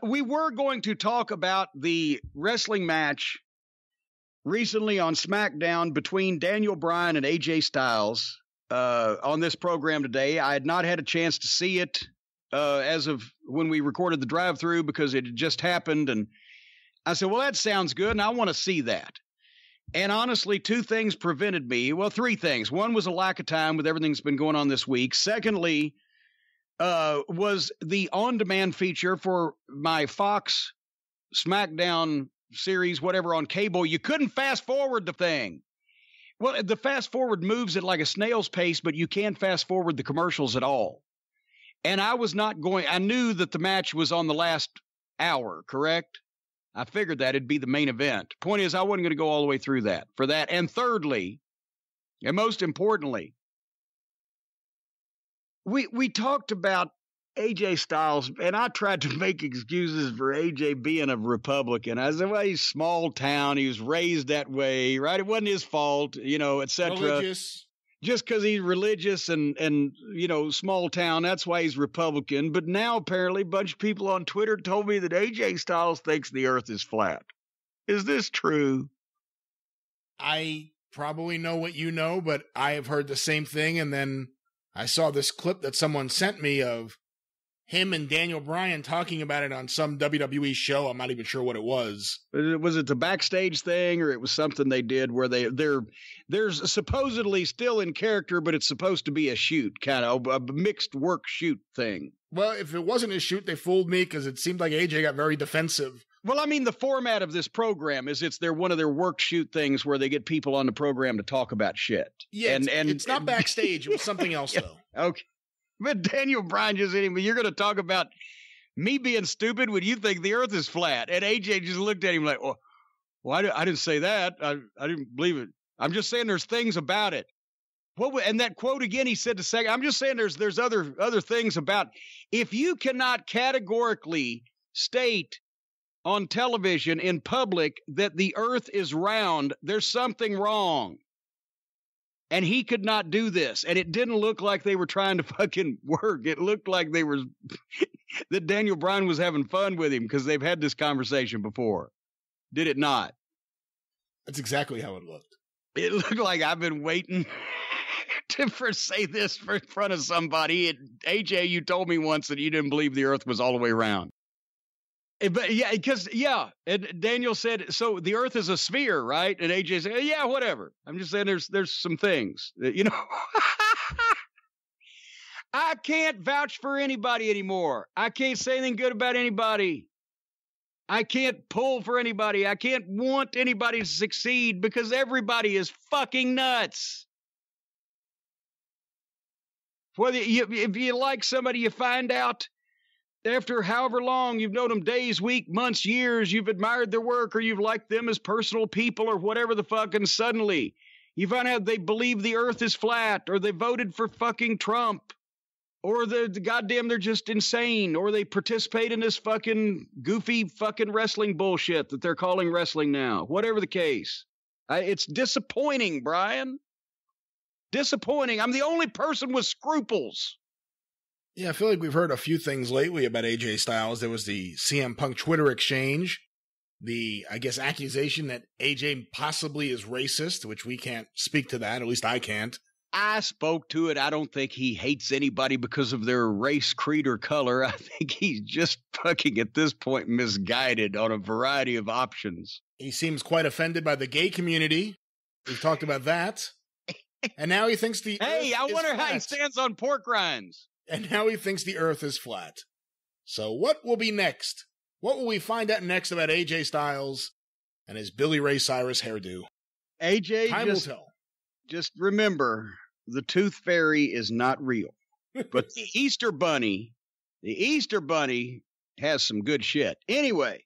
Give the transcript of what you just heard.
we were going to talk about the wrestling match recently on SmackDown between Daniel Bryan and AJ Styles on this program today. I had not had a chance to see it as of when we recorded the Drive-Thru because it had just happened. And I said, well, that sounds good, and I want to see that. And honestly, two things prevented me. Well, three things. One was a lack of time with everything that's been going on this week. Secondly, was the on-demand feature for my Fox SmackDown series, whatever, on cable. You couldn't fast forward the thing. Well, the fast forward moves at like a snail's pace, but you can't fast forward the commercials at all. And I was not going, I knew that the match was on the last hour, correct? I figured that it'd be the main event. Point is, I wasn't going to go all the way through that for that. And thirdly, and most importantly, we talked about AJ Styles, and I tried to make excuses for AJ being a Republican. I said, well, he's small town. He was raised that way, right? It wasn't his fault, you know, et cetera. Religious. Just because he's religious and, you know, small town, that's why he's Republican. But now, apparently, a bunch of people on Twitter told me that AJ Styles thinks the earth is flat. Is this true? I probably know what you know, but I have heard the same thing. And then I saw this clip that someone sent me of him and Daniel Bryan talking about it on some WWE show. I'm not even sure what it was. Was it the backstage thing, or it was something they did where they're supposedly still in character, but it's supposed to be a shoot, kind of a mixed work shoot thing? Well, if it wasn't a shoot, they fooled me because it seemed like AJ got very defensive. Well, I mean, the format of this program is they're one of their work shoot things where they get people on the program to talk about shit. Yeah, and it's not backstage. It was something else, though. Okay. But Daniel Bryan just hit him. You're going to talk about me being stupid when you think the earth is flat. And AJ just looked at him like, well, I didn't say that. I didn't believe it. I'm just saying there's things about it. And that quote again, he said the second, I'm just saying there's other things about, if you cannot categorically state on television in public that the earth is round, there's something wrong. And he could not do this. And it didn't look like they were trying to fucking work. It looked like they were, that Daniel Bryan was having fun with him because they've had this conversation before. Did it not? That's exactly how it looked. It looked like I've been waiting to say this in front of somebody. AJ, you told me once that you didn't believe the earth was all the way around. But yeah, because, yeah, and Daniel said, so the earth is a sphere, right? And AJ said, yeah, whatever. I'm just saying there's some things, that, you know. I can't vouch for anybody anymore. I can't say anything good about anybody. I can't pull for anybody. I can't want anybody to succeed because everybody is fucking nuts. If you like somebody, you find out after however long you've known them, days, weeks, months, years, you've admired their work or you've liked them as personal people or whatever the fuck, and suddenly you find out they believe the earth is flat or they voted for fucking Trump or the goddamn they're just insane or they participate in this fucking goofy fucking wrestling bullshit that they're calling wrestling now. Whatever the case. It's disappointing, Brian. Disappointing. I'm the only person with scruples. Yeah, I feel like we've heard a few things lately about AJ Styles. There was the CM Punk Twitter exchange, the, I guess, accusation that AJ possibly is racist, which we can't speak to that, at least I can't. I spoke to it. I don't think he hates anybody because of their race, creed, or color. I think he's just fucking, at this point, misguided on a variety of options. He seems quite offended by the gay community. We've talked about that. And now he thinks the Hey, I wonder how he stands on pork rinds. And now he thinks the earth is flat. So what will be next? What will we find out next about AJ Styles and his Billy Ray Cyrus hairdo? AJ, Time will tell. Just remember, the tooth fairy is not real. But the Easter Bunny has some good shit. Anyway,